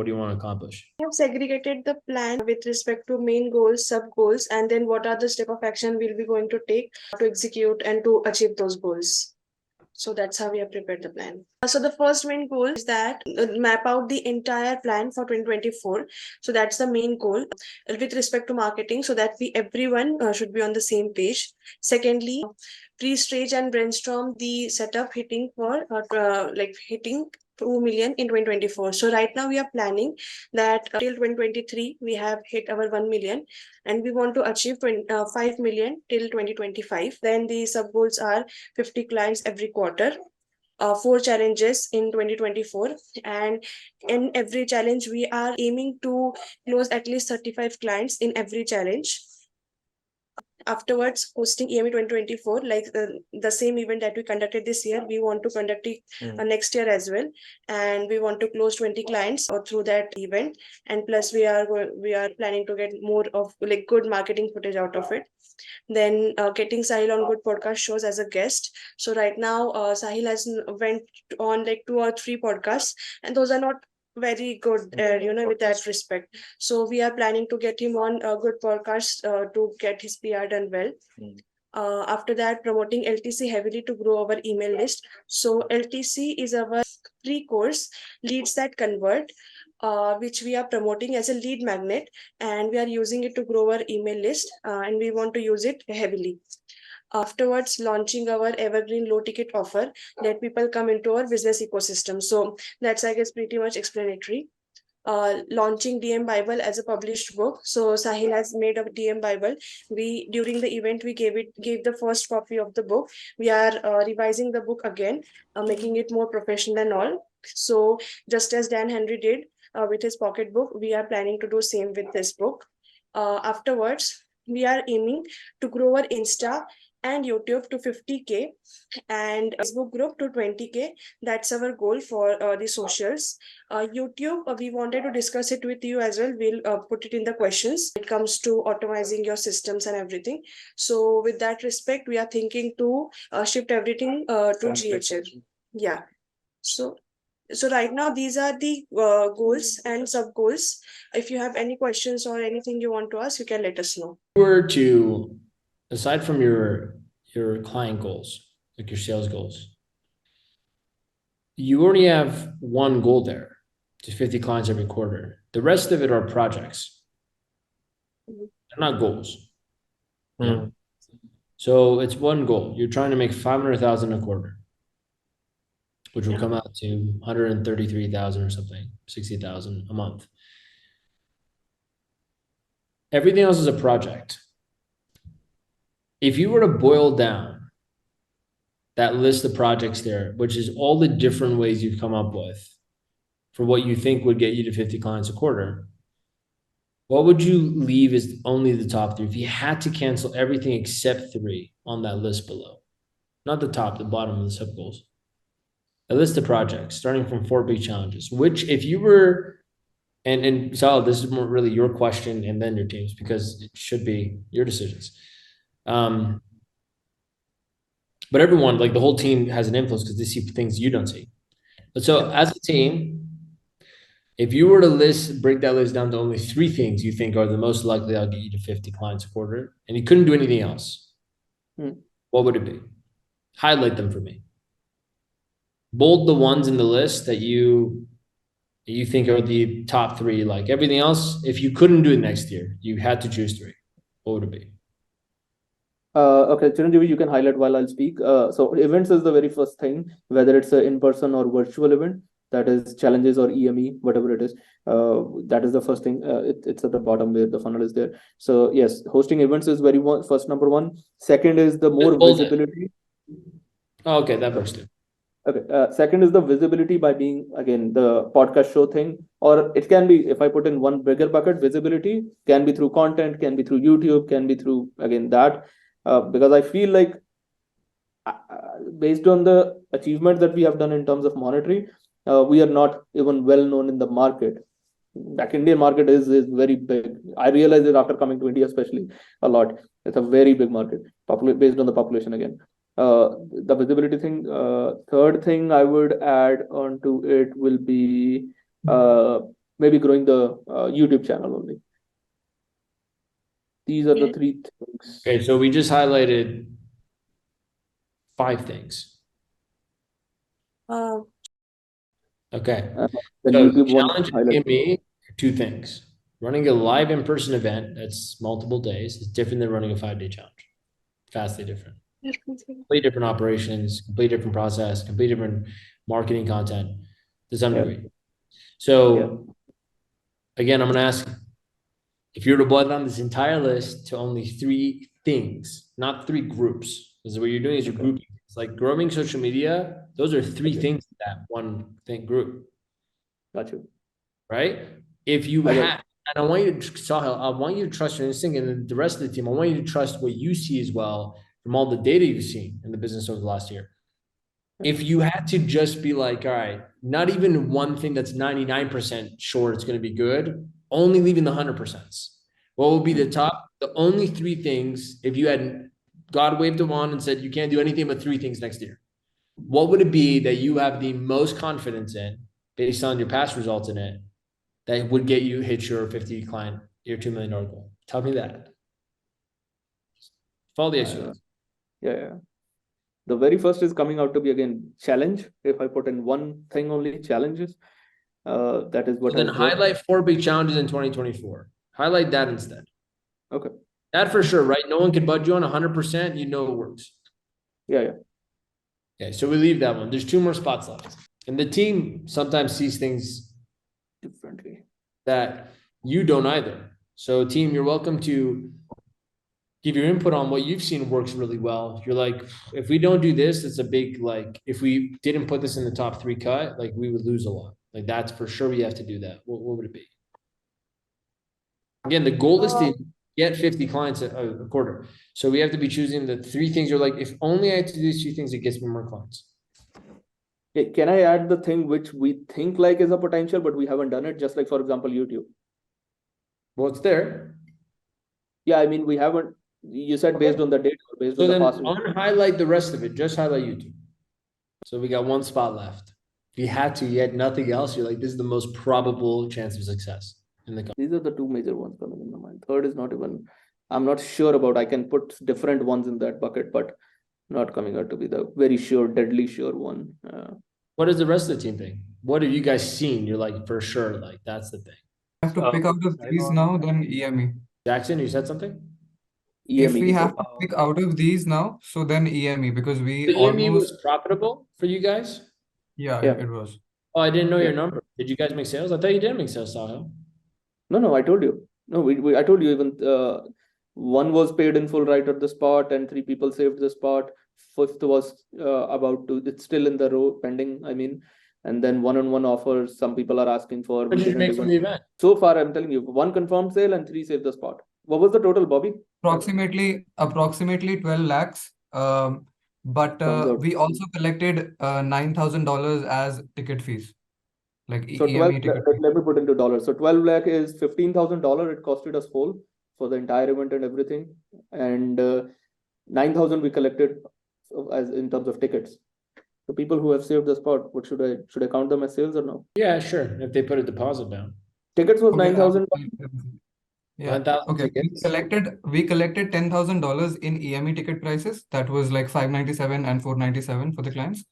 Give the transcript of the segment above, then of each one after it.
what do you want to accomplish? We have segregated the plan with respect to main goals, sub goals, and then what are the step of action we'll be going to take to execute and to achieve those goals. So that's how we have prepared the plan. So the first main goal is that map out the entire plan for 2024. So that's the main goal with respect to marketing, so that everyone should be on the same page. Secondly, pre-stage and brainstorm the setup hitting for hitting 2 million in 2024. So right now we are planning that till 2023 we have hit our 1 million, and we want to achieve 5 million till 2025. Then the sub goals are 50 clients every quarter, 4 challenges in 2024, and in every challenge we are aiming to close at least 35 clients in every challenge. Afterwards, hosting EME 2024, like the same event that we conducted this year, we want to conduct it next year as well, and we want to close 20 clients through that event. And plus we are planning to get more of like good marketing footage out of it. Then getting Sahil on good podcast shows as a guest. So right now Sahil has went on like 2 or 3 podcasts, and those are not very good, with that respect. So we are planning to get him on a good podcast to get his PR done well. After that, promoting LTC heavily to grow our email list. So LTC is our free course, Leads That Convert, which we are promoting as a lead magnet, and we are using it to grow our email list, and we want to use it heavily. Afterwards, launching our evergreen low ticket offer, that people come into our business ecosystem. So that's, I guess, pretty much explanatory. Launching DM Bible as a published book. So Sahil has made a DM Bible. We, during the event, we gave the first copy of the book. We are revising the book again, making it more professional and all. So just as Dan Henry did with his pocket book, we are planning to do same with this book. Afterwards, we are aiming to grow our Insta and YouTube to 50K and Facebook group to 20K. That's our goal for the socials. YouTube, we wanted to discuss it with you as well. We'll put it in the questions. It comes to optimizing your systems and everything. So with that respect, we are thinking to shift everything to GHL. Yeah. So right now these are the goals and sub goals. If you have any questions or anything you want to ask, you can let us know. If you were to, aside from your client goals, like your sales goals, you already have one goal there, to 50 clients every quarter. The rest of it are projects. They're not goals. No. So it's one goal. You're trying to make 500,000 a quarter, which will come out to 133,000 or something, 60,000 a month. Everything else is a project. If you were to boil down that list of projects there, which is all the different ways you've come up with for what you think would get you to 50 clients a quarter, what would you leave as only the top 3? If you had to cancel everything except 3 on that list below, not the top, the bottom of the sub goals, a list of projects starting from 4 big challenges, which if you were, and Sal, this is more really your question and then your team's, because it should be your decisions. But everyone, like the whole team has an influence because they see things you don't see. But so as a team, if you were to break that list down to only 3 things you think are the most likely that'll get you to 50 clients a quarter, and you couldn't do anything else, what would it be? Highlight them for me. Bold the ones in the list that you think are the top 3. Like everything else, if you couldn't do it next year, you had to choose 3. What would it be? Okay, Chiranjeevi, you can highlight while I'll speak. So events is the very first thing, whether it's an in-person or virtual event, that is challenges or EME, whatever it is. That is the first thing. It's at the bottom where the funnel is there. So yes, hosting events is first number 1. Second is the more visibility. Oh, okay, that works too. Okay. Second is the visibility by being, again, the podcast show thing, or it can be, if I put in one bigger bucket, visibility can be through content, can be through YouTube, can be through, again, that, because I feel like based on the achievement that we have done in terms of monetary, we are not even well known in the market. Like Indian market is very big. I realized it after coming to India, especially a lot. It's a very big market, based on the population again. The visibility thing. Third thing I would add onto it will be maybe growing the YouTube channel only. These are the Okay. three things. Okay, so we just highlighted 5 things. Uh, Okay. Then So YouTube one challenge highlight. me 2 things. Running a live in-person event that's multiple days is different than running a 5-day challenge. Vastly different. Complete different operations, complete different process, complete different marketing content to some degree. So again, I'm going to ask, if you were to boil down this entire list to only 3 things, not 3 groups, because what you're doing is you're grouping. It's like growing social media. Those are 3 things in that one thing group. Got you. Right? If you have, and I want you to, Sahil, I want you to trust your instinct, and the rest of the team, I want you to trust what you see as well from all the data you've seen in the business over the last year. If you had to just be like, all right, not even one thing that's 99% sure it's going to be good, only leaving the 100%. What would be the top, the only 3 things, if you had God waved a wand and said you can't do anything but 3 things next year? What would it be that you have the most confidence in based on your past results in it that would get you hit your 50 client, your $2 million goal? Tell me that. Follow the exercise. Yeah. The very first is coming out to be again challenge. If I put in one thing only, challenges. That is what. So then highlight 4 big challenges in 2024. Highlight that instead. Okay. That for sure, right? No one can budge you on 100%. You know it works. Yeah. Okay, so we leave that one. There's 2 more spots left. And the team sometimes sees things Differently that you don't either. So team, you're welcome to give your input on what you've seen works really well. You're like, if we don't do this, it's a big, like, if we didn't put this in the top 3 cut, like we would lose a lot. Like that's for sure. We have to do that. What would it be? Again, the goal is to get 50 clients a quarter. So we have to be choosing the 3 things. You're like, if only I had to do these 2 things, it gets me more clients. Can I add the thing which we think like is a potential, but we haven't done it? Just like, for example, YouTube. Well, it's there. Yeah, I mean, we haven't. You said based on the data, or based on the past. So then unhighlight the rest of it. Just highlight YouTube. So we got 1 spot left. If you had to, you had nothing else. You're like, this is the most probable chance of success in the company. These are the 2 major ones coming in my mind. Third is not even. I'm not sure about. I can put different ones in that bucket, but not coming out to be the very sure, deadly sure one. What does the rest of the team think? What have you guys seen? You're like, for sure, like that's the thing. Have to pick out of these now, then EME. Jackson, you said something? If we EME. have to pick out of these now, so then EME, because we The EME almost, was profitable for you guys? yeah, Yeah. it was. Oh, I didn't know your number. Did you guys make sales? I thought you didn't make sales, Sahil. No, I told you. No, I told you even one was paid in full right at the spot, and 3 people saved the spot. 5th was about to. It's still in the row pending. I mean, and then one-on-one offers. Some people are asking for. What did you make from the event? So far, I'm telling you, 1 confirmed sale and 3 saved the spot. What was the total, Bobby? Approximately 12 lakhs. But we also collected $9,000 as ticket fees, like So 12. EME ticket. Let me put into dollars. So 12 lakh is $15,000. It costed us whole for the entire event and everything, and 9,000 we collected as in terms of tickets. The people who have saved the spot, what should I count them as sales or no? Yeah, sure. If they put a deposit down. Tickets was Okay, 9,000. Yeah. 9,000 Okay. tickets. We collected $10,000 in EME ticket prices. That was like $597 and $497 for the clients.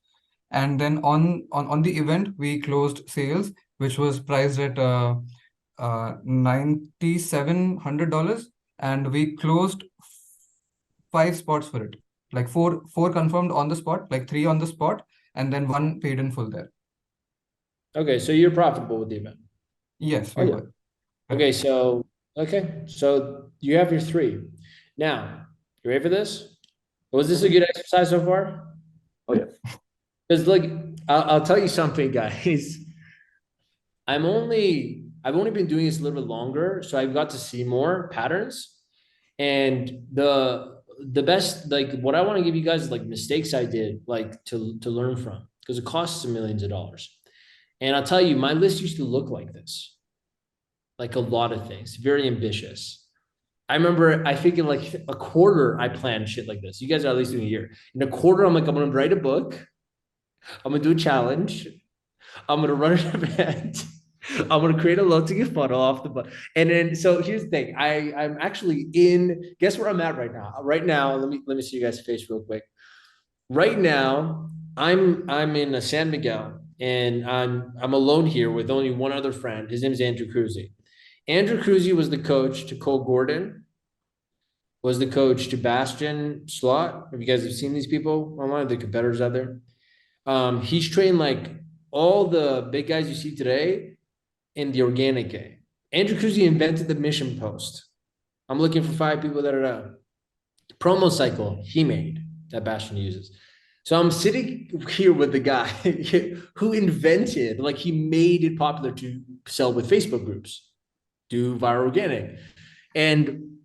And then on the event, we closed sales, which was priced at $9,700, and we closed 5 spots for it. Like four confirmed on the spot, like 3 on the spot, and then 1 paid in full there. Okay, so you're profitable with the event. Yes, we were. Okay, so you have your 3. Now, you ready for this? Was this a good exercise so far? Oh yeah. Because like, I'll tell you something, guys. I've only been doing this a little bit longer, so I've got to see more patterns. And the best, like what I want to give you guys is like mistakes I did, like to learn from, because it costs millions of dollars. And I'll tell you, my list used to look like this, like a lot of things, very ambitious. I remember, I think in like a quarter, I planned shit like this. You guys are at least doing a year. In a quarter, I'm like, I'm going to write a book. I'm going to do a challenge. I'm going to run an event. I'm gonna create a low ticket funnel off the butt. And then so here's the thing. I'm actually in, guess where I'm at right now? Right now, let me see you guys' face real quick. Right now, I'm in San Miguel and I'm alone here with only one other friend. His name is Andrew Cruzy. Andrew Cruzy was the coach to Cole Gordon, was the coach to Bastian Slot. Have you guys have seen these people online, the competitors out there? He's trained like all the big guys you see today in the organic game. Andrew Cruzy invented the mission post. I'm looking for 5 people that are promo cycle he made that Bastian uses. So I'm sitting here with the guy who invented, like he made it popular to sell with Facebook groups, do viral organic. And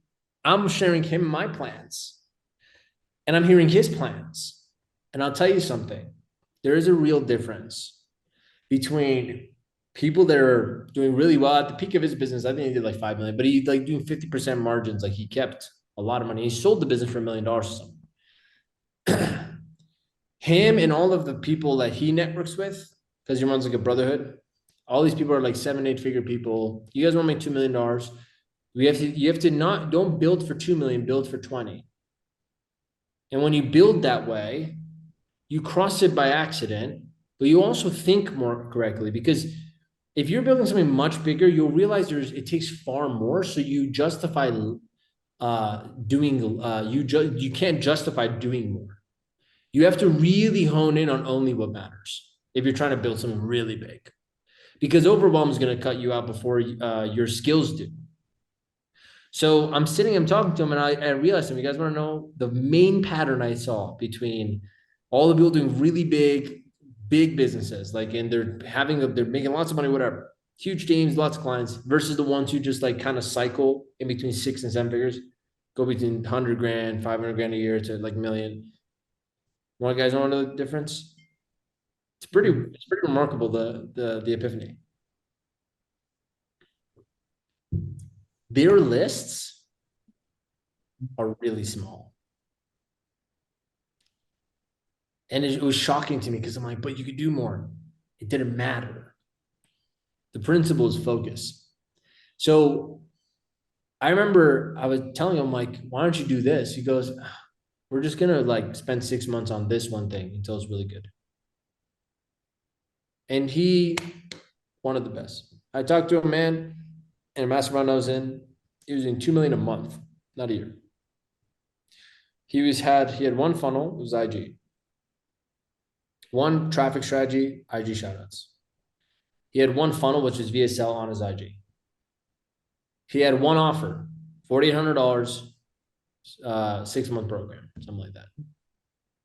I'm sharing him my plans and I'm hearing his plans. And I'll tell you something, there is a real difference between people that are doing really well at the peak of his business. I think he did like 5 million, but he like doing 50% margins. Like he kept a lot of money. He sold the business for $1 million or something. Him and all of the people that he networks with, because he runs like a brotherhood. All these people are like 7-8 figure people. You guys want to make $2 million. You have to not, don't build for 2 million, build for 20. And when you build that way, you cross it by accident, but you also think more correctly, because if you're building something much bigger, you'll realize it takes far more. So you justify you can't justify doing more. You have to really hone in on only what matters if you're trying to build something really big, because overwhelm is going to cut you out before your skills do. So I'm talking to him, and I realized, you guys want to know the main pattern I saw between all the people doing really big businesses, like, and they're making lots of money, whatever, huge teams, lots of clients, versus the ones who just like kind of cycle in between 6 and 7 figures, go between 100 grand, 500 grand a year to like $1 million. Want guys know the difference? It's pretty remarkable, the epiphany. Their lists are really small. And it was shocking to me because I'm like, but you could do more. It didn't matter. The principle is focus. So I remember I was telling him, like, why don't you do this? He goes, we're just going to like spend 6 months on this one thing until it's really good. And he wanted the best. I talked to a man in a mastermind I was in. He was doing 2 million a month, not a year. He had one funnel, it was IG. One traffic strategy, IG shoutouts. He had one funnel, which is VSL on his IG. He had one offer, $4,800, 6-month program, something like that.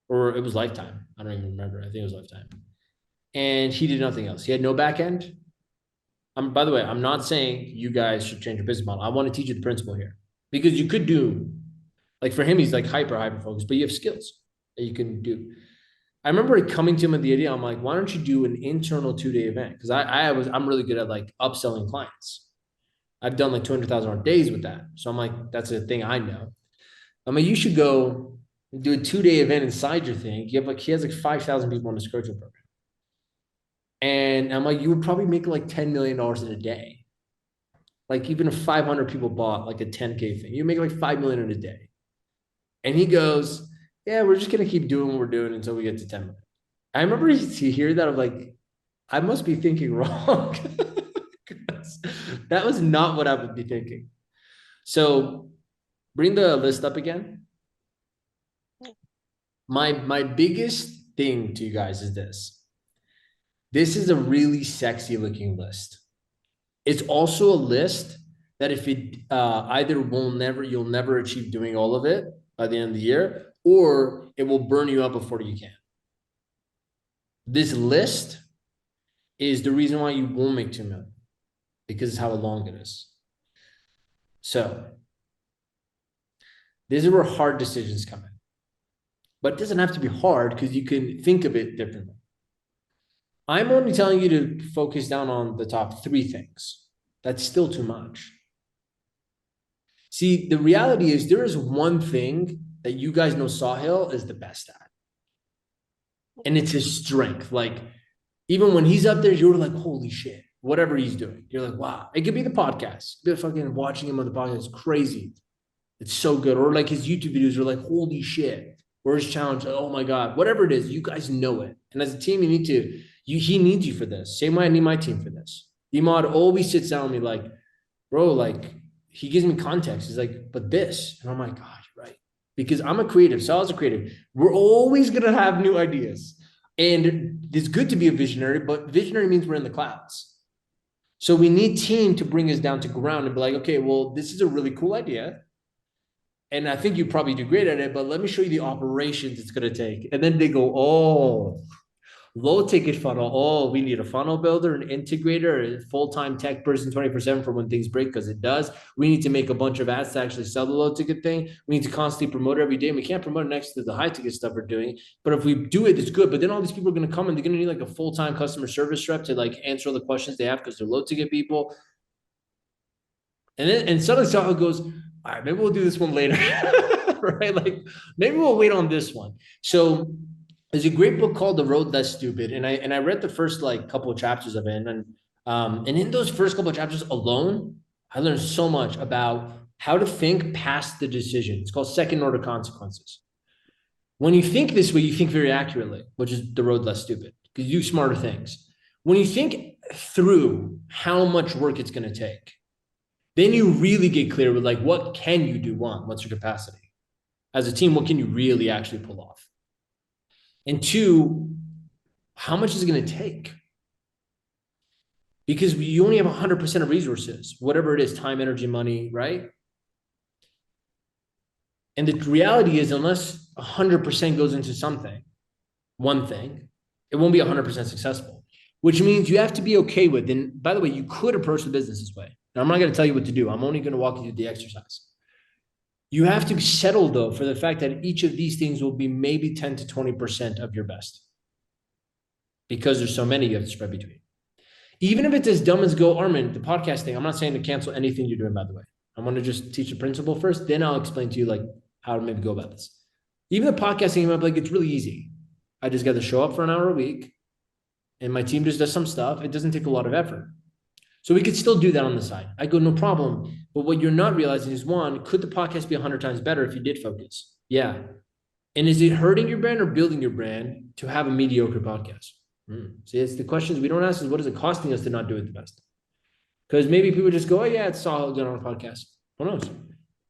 Or it was lifetime. I don't even remember. I think it was lifetime. And he did nothing else. He had no back end. By the way, I'm not saying you guys should change your business model. I want to teach you the principle here, because you could do, like for him, he's like hyper focused, but you have skills that you can do. I remember coming to him with the idea. I'm like, why don't you do an internal 2-day event? Because I'm really good at like upselling clients. I've done like 200,000 days with that. So I'm like, that's a thing I know. I mean, you should go do a 2-day event inside your thing. He has like 5,000 people on his coaching program. And I'm like, you would probably make like $10 million in a day. Like even if 500 people bought like a 10K thing, you make like 5 million in a day. And he goes, yeah, we're just going to keep doing what we're doing until we get to 10 million. I remember to hear that. I'm like, I must be thinking wrong. That was not what I would be thinking. So bring the list up again. My biggest thing to you guys is this. This is a really sexy looking list. It's also a list that if it either you'll never achieve doing all of it by the end of the year, or it will burn you up before you can. This list is the reason why you won't make 2 million, because it's how long it is. So this is where hard decisions come in. But it doesn't have to be hard, because you can think of it differently. I'm only telling you to focus down on the top 3 things. That's still too much. See, the reality is there is one thing that you guys know Sahil is the best at. And it's his strength. Like, even when he's up there, you're like, holy shit. whatever he's doing. You're like, wow, it could be the podcast. You're fucking watching him on the podcast. It's crazy. It's so good. Or like his YouTube videos are like, holy shit. Or his challenge, oh my God, whatever it is, you guys know it. And as a team, he needs you for this. Same way I need my team for this. Imad always sits down with me like, bro, like he gives me context. He's like, but this. And I'm like, God, you're right. Because I'm a creative. Sal's a creative. We're always going to have new ideas. And it's good to be a visionary, but visionary means we're in the clouds. So we need team to bring us down to ground and be like, okay, well, this is a really cool idea. And I think you probably do great at it, but let me show you the operations it's going to take. And then they go, oh, low ticket funnel. Oh, we need a funnel builder, an integrator, a full-time tech person 24/7 for when things break, because it does. We need to make a bunch of ads to actually sell the low ticket thing. We need to constantly promote every day. And we can't promote it next to the high ticket stuff we're doing. But if we do it, it's good. But then all these people are going to come and they're going to need like a full-time customer service rep to like answer all the questions they have because they're low ticket people. And suddenly Sahil goes, all right, maybe we'll do this one later. Right? Like maybe we'll wait on this one. So there's a great book called The Road Less Stupid. And I read the first like couple of chapters of it. And in those first couple of chapters alone, I learned so much about how to think past the decision. It's called second order consequences. When you think this way, you think very accurately, which is the road less stupid, because you do smarter things. When you think through how much work it's going to take, then you really get clear with like, what can you do? One, what's your capacity? As a team, what can you really actually pull off? And two, how much is it going to take? Because you only have 100% of resources, whatever it is, time, energy, money, right? And the reality is, unless 100% goes into something, one thing, it won't be 100% successful, which means you have to be okay with, and by the way, you could approach the business this way. Now, I'm not going to tell you what to do. I'm only going to walk you through the exercise. You have to settle, though, for the fact that each of these things will be maybe 10 to 20% of your best. Because there's so many you have to spread between. Even if it's as dumb as go, Armin, the podcast thing, I'm not saying to cancel anything you're doing, by the way. I want to just teach the principle first, then I'll explain to you like how to maybe go about this. Even the podcasting, you might be like, it's really easy. I just got to show up for an hour a week and my team just does some stuff. It doesn't take a lot of effort. So we could still do that on the side. I go, no problem. But what you're not realizing is, one, could the podcast be 100 times better if you did focus? Yeah. And is it hurting your brand or building your brand to have a mediocre podcast? See, it's the questions we don't ask is, what is it costing us to not do it the best? Because maybe people just go, oh yeah, it's Sahil doing on a podcast. Who knows?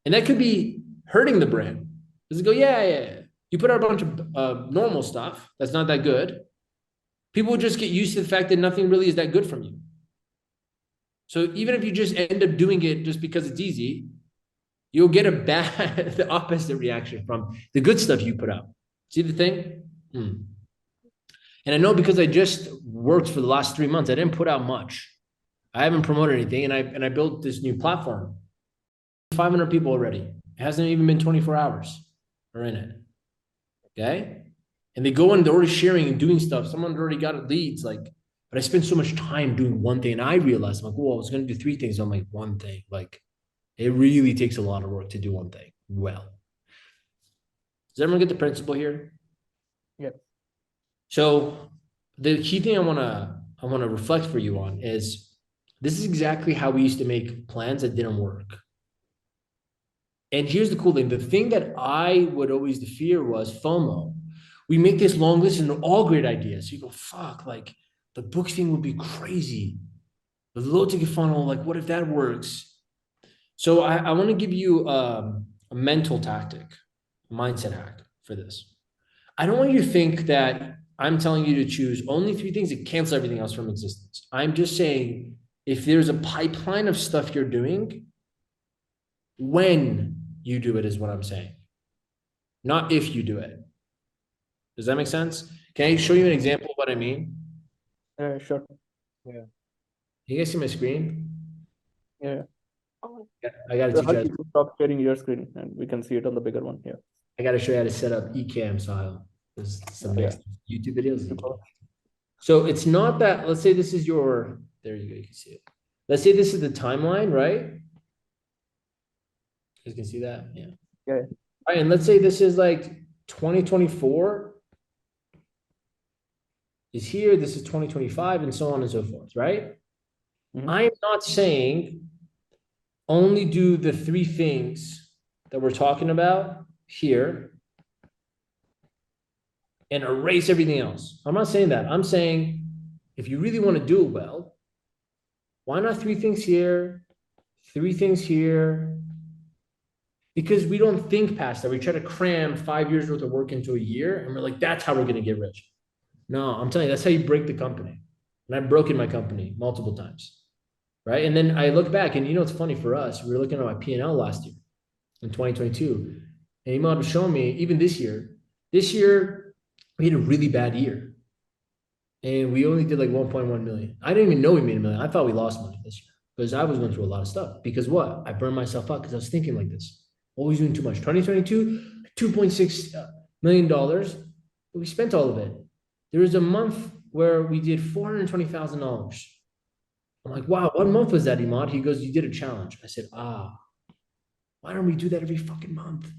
And that could be hurting the brand. Does it go, yeah. You put out a bunch of normal stuff that's not that good. People will just get used to the fact that nothing really is that good from you. So even if you just end up doing it just because it's easy, you'll get the opposite reaction from the good stuff you put out. See the thing? And I know because I just worked for the last 3 months, I didn't put out much. I haven't promoted anything, and I built this new platform. 500 people already. It hasn't even been 24 hours. We're in it. Okay? And they go in, they're already sharing and doing stuff. Someone already got leads, like, but I spent so much time doing one thing, and I realized, I'm like, well, I was going to do 3 things. I'm like, one thing. Like, it really takes a lot of work to do one thing well. Does everyone get the principle here? Yeah. So the key thing I want to reflect for you on is, this is exactly how we used to make plans that didn't work. And here's the cool thing. The thing that I would always fear was FOMO. We make this long list and they're all great ideas. So you go, fuck, like the book thing would be crazy. The low ticket funnel, like what if that works? So I want to give you a mental tactic, a mindset hack for this. I don't want you to think that I'm telling you to choose only 3 things and cancel everything else from existence. I'm just saying, if there's a pipeline of stuff you're doing, when you do it is what I'm saying, not if you do it. Does that make sense? Can I show you an example of what I mean? Sure. Yeah. You guys see my screen? Yeah. I got to teach you. Stop sharing your screen, and we can see it on the bigger one here. I got to show you how to set up eCam, Sahil. There's some next YouTube videos. So it's not that. Let's say this is your. There you go. You can see it. Let's say this is the timeline, right? You guys can see that? Yeah. Yeah. All right, and let's say this is like 2024 is here, this is 2025, and so on and so forth, right? I'm not saying only do the 3 things that we're talking about here and erase everything else. I'm not saying that. I'm saying if you really want to do it well, why not 3 things here, 3 things here? Because we don't think past that. We try to cram 5 years worth of work into a year, and we're like, that's how we're going to get rich. No, I'm telling you, that's how you break the company. And I've broken my company multiple times, right? And then I look back, and it's funny for us. We were looking at my P&L last year in 2022, and Imad was showing me even this year. This year, we had a really bad year, and we only did like 1.1 million. I didn't even know we made a million. I thought we lost money this year because I was going through a lot of stuff. Because what? I burned myself out because I was thinking like this. Always doing too much. 2022, $2.6 million, but we spent all of it. There was a month where we did $420,000. I'm like, wow, what month was that, Imad? He goes, you did a challenge. I said, why don't we do that every fucking month?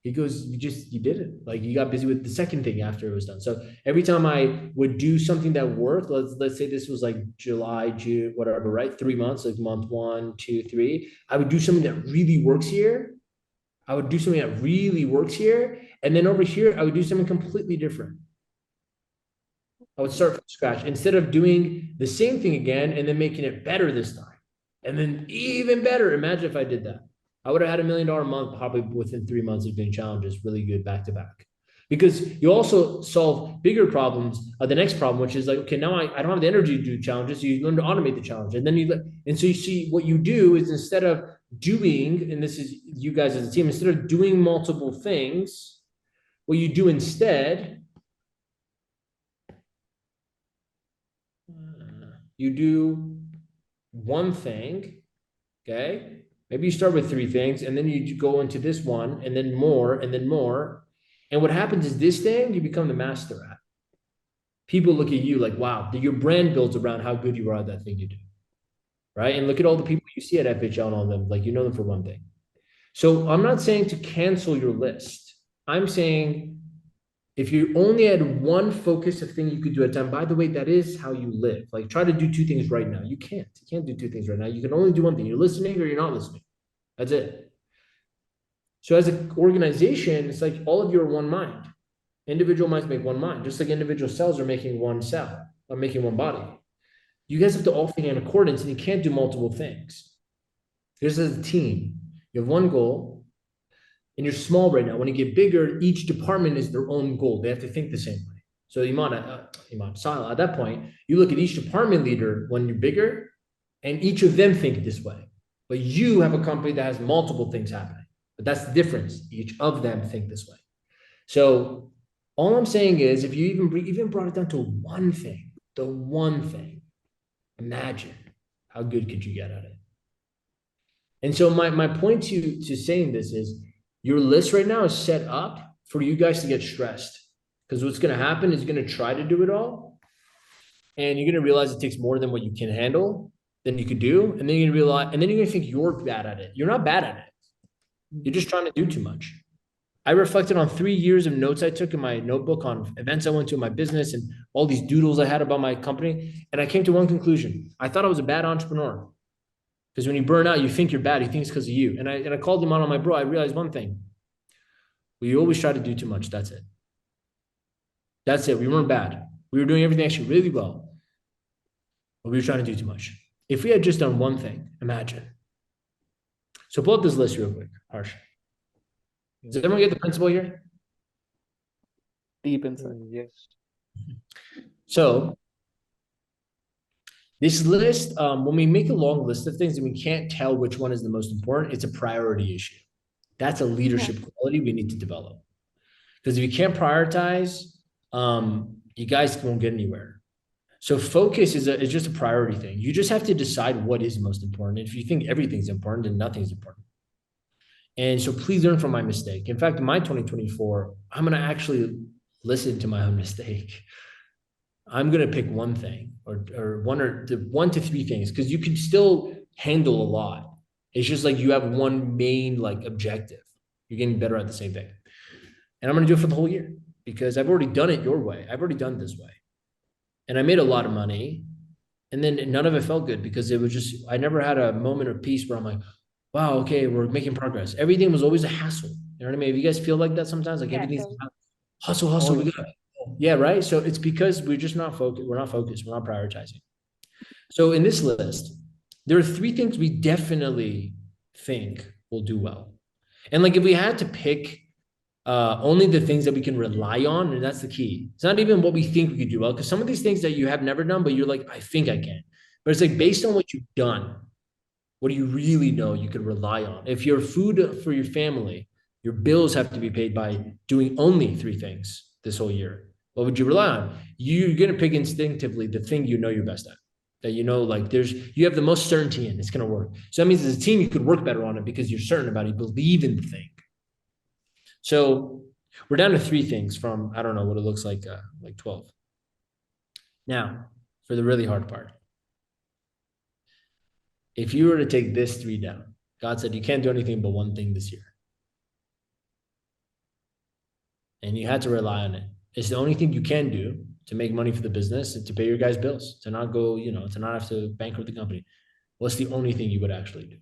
He goes, you did it. Like you got busy with the second thing after it was done. So every time I would do something that worked, let's say this was like July, June, whatever, right? 3 months, like month 1, 2, 3. I would do something that really works here. I would do something that really works here. And then over here, I would do something completely different. I would start from scratch instead of doing the same thing again and then making it better this time. And then even better. Imagine if I did that. I would have had $1 million a month probably within 3 months of doing challenges really good back to back. Because you also solve bigger problems. The next problem, which is like, okay, now I don't have the energy to do challenges. So you learn to automate the challenge. And then so you see what you do is instead of doing, and this is you guys as a team, instead of doing multiple things, what you do instead, you do one thing, okay? Maybe you start with 3 things and then you go into this one and then more and then more. And what happens is this thing, you become the master at. People look at you like, wow, your brand builds around how good you are at that thing you do, right? And look at all the people you see at FHL and all them, like you know them for one thing. So I'm not saying to cancel your list. I'm saying if you only had one focus of thing you could do at a time, by the way, that is how you live. Like try to do 2 things right now. You can't do 2 things right now. You can only do one thing. You're listening or you're not listening. That's it. So as an organization, it's like all of you are one mind. Individual minds make one mind, just like individual cells are making one cell, or making one body. You guys have to all think in accordance, and you can't do multiple things. Here's as a team. You have one goal, and you're small right now. When you get bigger, each department is their own goal. They have to think the same way. So Sahil, at that point, you look at each department leader when you're bigger, and each of them think this way. But you have a company that has multiple things happening. But that's the difference. Each of them think this way. So all I'm saying is, if you even brought it down to one thing, the one thing, imagine how good could you get at it. And so my point to saying this is, your list right now is set up for you guys to get stressed. Because what's going to happen is you're going to try to do it all. And you're going to realize it takes more than what you can handle, than you could do. And then you're going to realize, and then you're going to think you're bad at it. You're not bad at it. You're just trying to do too much. I reflected on 3 years of notes I took in my notebook on events I went to in my business and all these doodles I had about my company. And I came to one conclusion. I thought I was a bad entrepreneur. Because when you burn out, you think you're bad. You think it's because of you. And I called him out on my bro. I realized one thing. We always try to do too much. That's it. That's it. We weren't bad. We were doing everything actually really well. But we were trying to do too much. If we had just done one thing, imagine. So pull up this list real quick, Harsh. Does everyone get the principle here? Deep inside. Yes. So this list, when we make a long list of things and we can't tell which one is the most important, it's a priority issue. That's a leadership quality we need to develop. Because if you can't prioritize, you guys won't get anywhere. So focus is just a priority thing. You just have to decide what is most important. If you think everything's important, then nothing's important. And so please learn from my mistake. In fact, in my 2024, I'm going to actually listen to my own mistake. I'm going to pick one thing or 1 to 3 things, because you can still handle a lot. It's just like you have one main like objective. You're getting better at the same thing. And I'm going to do it for the whole year because I've already done it your way. I've already done it this way. And I made a lot of money. And then none of it felt good because it was just, I never had a moment of peace where I'm like, wow, okay, we're making progress. Everything was always a hassle. You know what I mean? If you guys feel like that sometimes, like Yeah, everything's totally. hustle, Oh, we yes. got, yeah, right. So it's because we're just not focused. We're not focused. We're not prioritizing. So in this list, there are three things we definitely think will do well. And like if we had to pick only the things that we can rely on, and that's the key. It's not even what we think we could do well, because some of these things that you have never done, but you're like, I think I can. But it's like based on what you've done, what do you really know you could rely on? If your food for your family, your bills have to be paid by doing only three things this whole year, what would you rely on? You're gonna pick instinctively the thing you know you're best at. That you know, like you have the most certainty in, it's gonna work. So that means as a team, you could work better on it because you're certain about it, you believe in the thing. So we're down to three things from, I don't know what it looks like 12. Now, for the really hard part. If you were to take this three down, God said you can't do anything but one thing this year. And you had to rely on it. It's the only thing you can do to make money for the business and to pay your guys' bills, to not go, to not have to bankrupt the company. What's the only thing you would actually do?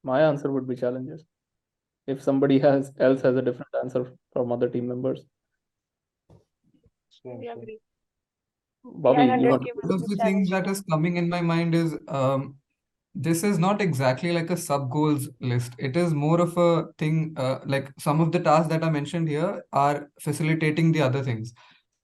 My answer would be challenges. If somebody else has a different answer from other team members. We agree. Bobby, Yeah, you want 100K One must of be the things challenge. that is coming in my mind is this is not exactly like a sub goals list. It is more of a thing like some of the tasks that are mentioned here are facilitating the other things.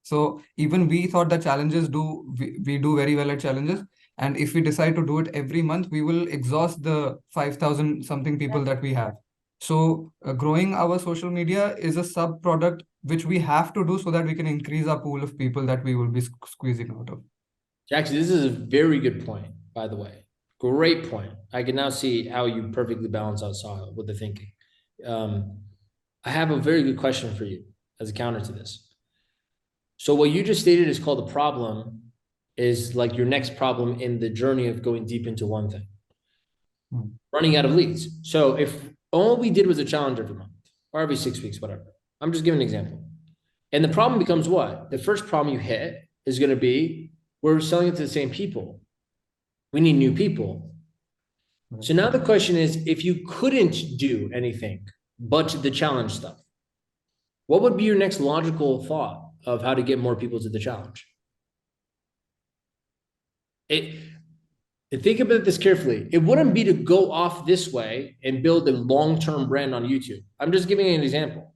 So even we thought that challenges we do very well at challenges. And if we decide to do it every month, we will exhaust the 5,000 something people that we have. So growing our social media is a sub product which we have to do so that we can increase our pool of people that we will be squeezing out of. Jackson, this is a very good point, by the way. Great point. I can now see how you perfectly balance out Sahil with the thinking. I have a very good question for you as a counter to this. So what you just stated is called a problem, is like your next problem in the journey of going deep into one thing. Running out of leads. So if all we did was a challenge every month or every 6 weeks, whatever. I'm just giving an example. And the problem becomes what? The first problem you hit is going to be we're selling it to the same people. We need new people. So now the question is, if you couldn't do anything but the challenge stuff, what would be your next logical thought of how to get more people to the challenge? Think about this carefully. It wouldn't be to go off this way and build a long-term brand on YouTube. I'm just giving you an example.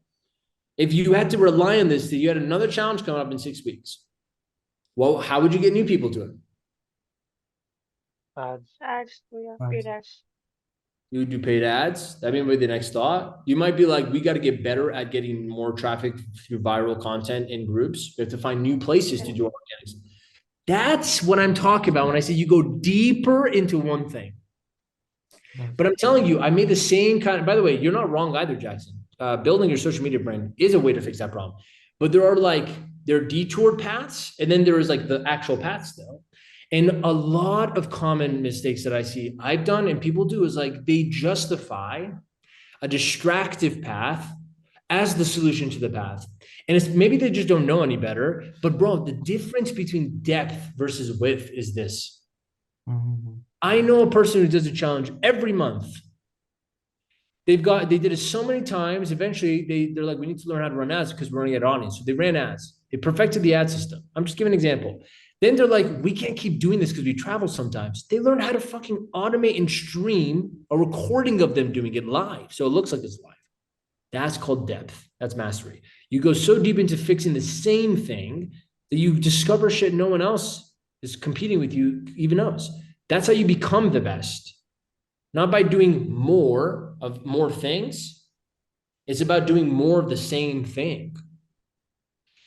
If you had to rely on this, that you had another challenge coming up in 6 weeks, well, how would you get new people to it? Ads, yeah, paid ads. You would do paid ads. That may be the next thought. You might be like, we got to get better at getting more traffic through viral content in groups. We have to find new places to do organics. That's what I'm talking about when I say you go deeper into one thing. But I'm telling you, I made the same kind of, by the way, you're not wrong either, Jackson. Building your social media brand is a way to fix that problem. But there are detoured paths, and then there is like the actual path still. And a lot of common mistakes that I see I've done and people do is like they justify a distractive path as the solution to the path. And it's maybe they just don't know any better. But bro, the difference between depth versus width is this. I know a person who does a challenge every month. They did it so many times. Eventually, they're like, we need to learn how to run ads because we're running out of audience. So they ran ads. They perfected the ad system. I'm just giving an example. Then they're like, we can't keep doing this because we travel sometimes. They learn how to fucking automate and stream a recording of them doing it live. So it looks like it's live. That's called depth. That's mastery. You go so deep into fixing the same thing that you discover shit no one else is competing with you even knows. That's how you become the best. Not by doing more of more things. It's about doing more of the same thing.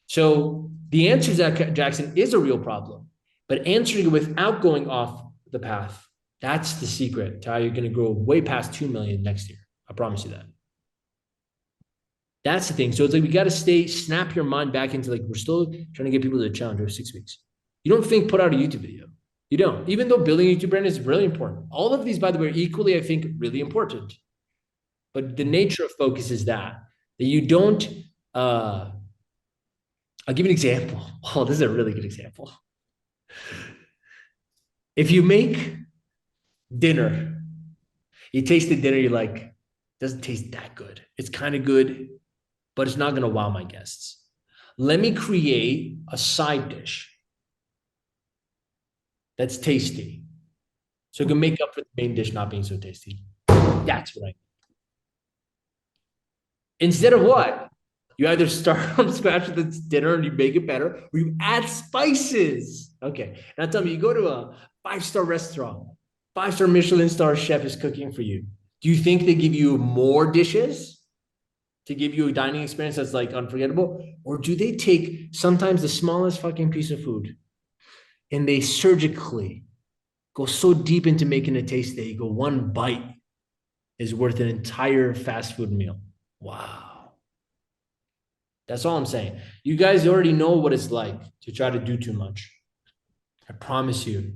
So the answer, Jackson, is a real problem, but answering it without going off the path, that's the secret to how you're going to grow way past 2 million next year. I promise you that. That's the thing. So it's like, we got to snap your mind back into like, we're still trying to get people to the challenge over 6 weeks. You don't think put out a YouTube video. You don't, even though building a YouTube brand is really important. All of these, by the way, are equally, I think, really important. But the nature of focus is that you don't I'll give you an example. Oh, this is a really good example. If you make dinner, you taste the dinner, you're like, doesn't taste that good. It's kind of good, but it's not going to wow my guests. Let me create a side dish that's tasty. So it can make up for the main dish not being so tasty. That's what I mean. Instead of what? You either start from scratch with this dinner and you make it better, or you add spices. Okay. Now tell me, you go to a 5-star restaurant, 5-star Michelin star chef is cooking for you. Do you think they give you more dishes to give you a dining experience that's like unforgettable? Or do they take sometimes the smallest fucking piece of food and they surgically go so deep into making it taste that you go, one bite is worth an entire fast food meal? Wow. That's all I'm saying. You guys already know what it's like to try to do too much. I promise you.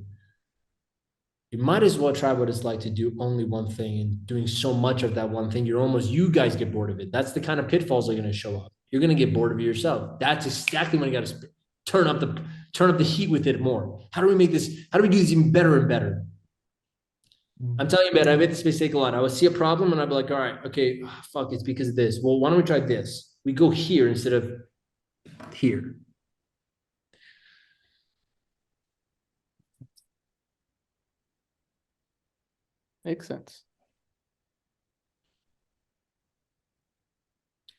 You might as well try what it's like to do only one thing, and doing so much of that one thing, you guys get bored of it. That's the kind of pitfalls that are going to show up. You're going to get bored of it yourself. That's exactly when you got to turn up the heat with it more. How do we make this? How do we do this even better and better? I'm telling you, man, I made this mistake a lot. I would see a problem and I'd be like, all right, okay, fuck, it's because of this. Well, why don't we try this? We go here instead of here. Makes sense.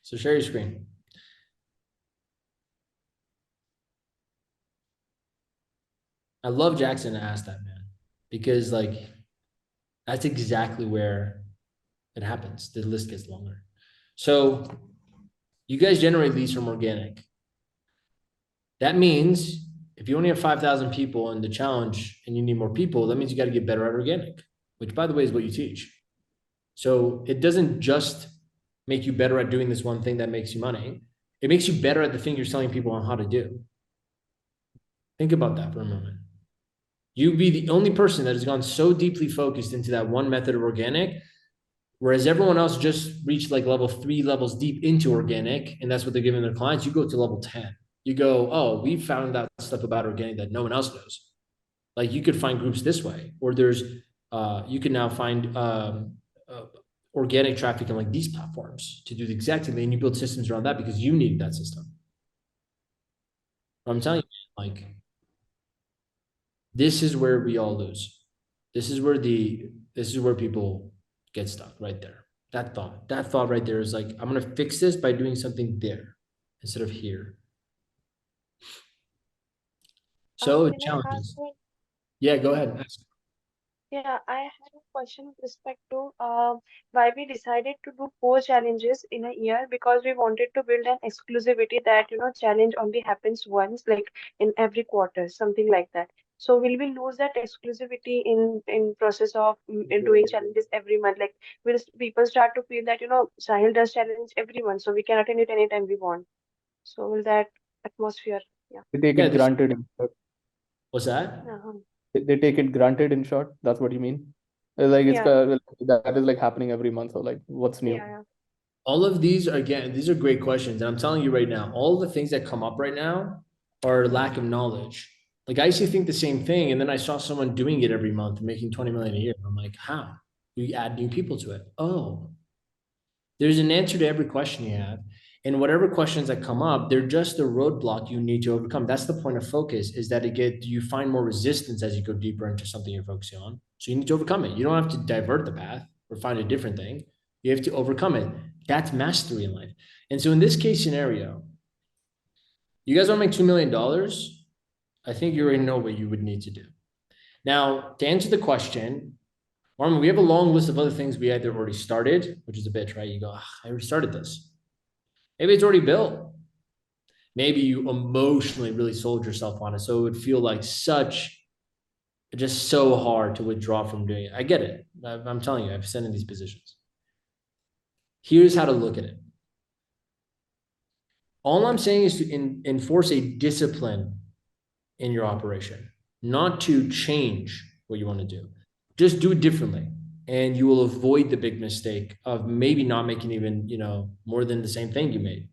So share your screen. I love Jackson to ask that, man, because like that's exactly where it happens. The list gets longer. So you guys generate leads from organic. That means if you only have 5,000 people in the challenge and you need more people, that means you got to get better at organic, which by the way is what you teach. So it doesn't just make you better at doing this one thing that makes you money. It makes you better at the thing you're telling people on how to do. Think about that for a moment. You'd be the only person that has gone so deeply focused into that one method of organic, whereas everyone else just reached like level 3 levels deep into organic, and that's what they're giving their clients. You go to level 10. You go, oh, we found out stuff about organic that no one else knows. Like you could find groups this way, or there's you can now find organic traffic on like these platforms to do the exact same thing, and you build systems around that because you need that system. But I'm telling you, like, this is where we all lose. This is where people get stuck right there. That thought right there is like, I'm gonna fix this by doing something there instead of here. So Can I ask challenges. one? Yeah, go ahead. Ask. Yeah, I had a question with respect to why we decided to do 4 challenges in a year because we wanted to build an exclusivity that, challenge only happens once, like in every quarter, something like that. So will we lose that exclusivity in process of in doing challenges every month? Like will people start to feel that, Sahil does challenge every month, so we can attend it anytime we want. So will that atmosphere, yeah. They take Yeah, it granted in short. what's that? Uh-huh. They take it granted in short. That's what you mean. Like it's Yeah, that is like happening every month. So like, what's new? yeah, All of these, again, these are great questions. And I'm telling you right now, all the things that come up right now are lack of knowledge. Like I used to think the same thing. And then I saw someone doing it every month, making 20 million a year. I'm like, how? You add new people to it. Oh, there's an answer to every question you have. And whatever questions that come up, they're just a roadblock you need to overcome. That's the point of focus, is that you find more resistance as you go deeper into something you're focusing on. So you need to overcome it. You don't have to divert the path or find a different thing. You have to overcome it. That's mastery in life. And so in this case scenario, you guys want to make $2 million? I think you already know what you would need to do. Now, to answer the question, Armin, we have a long list of other things we either already started, which is a bitch, right? You go, I already started this. Maybe it's already built. Maybe you emotionally really sold yourself on it. So it would feel like just so hard to withdraw from doing it. I get it. I'm telling you, I've been in these positions. Here's how to look at it. All I'm saying is to enforce a discipline in your operation, not to change what you want to do. Just do it differently. And you will avoid the big mistake of maybe not making even, more than the same thing you made.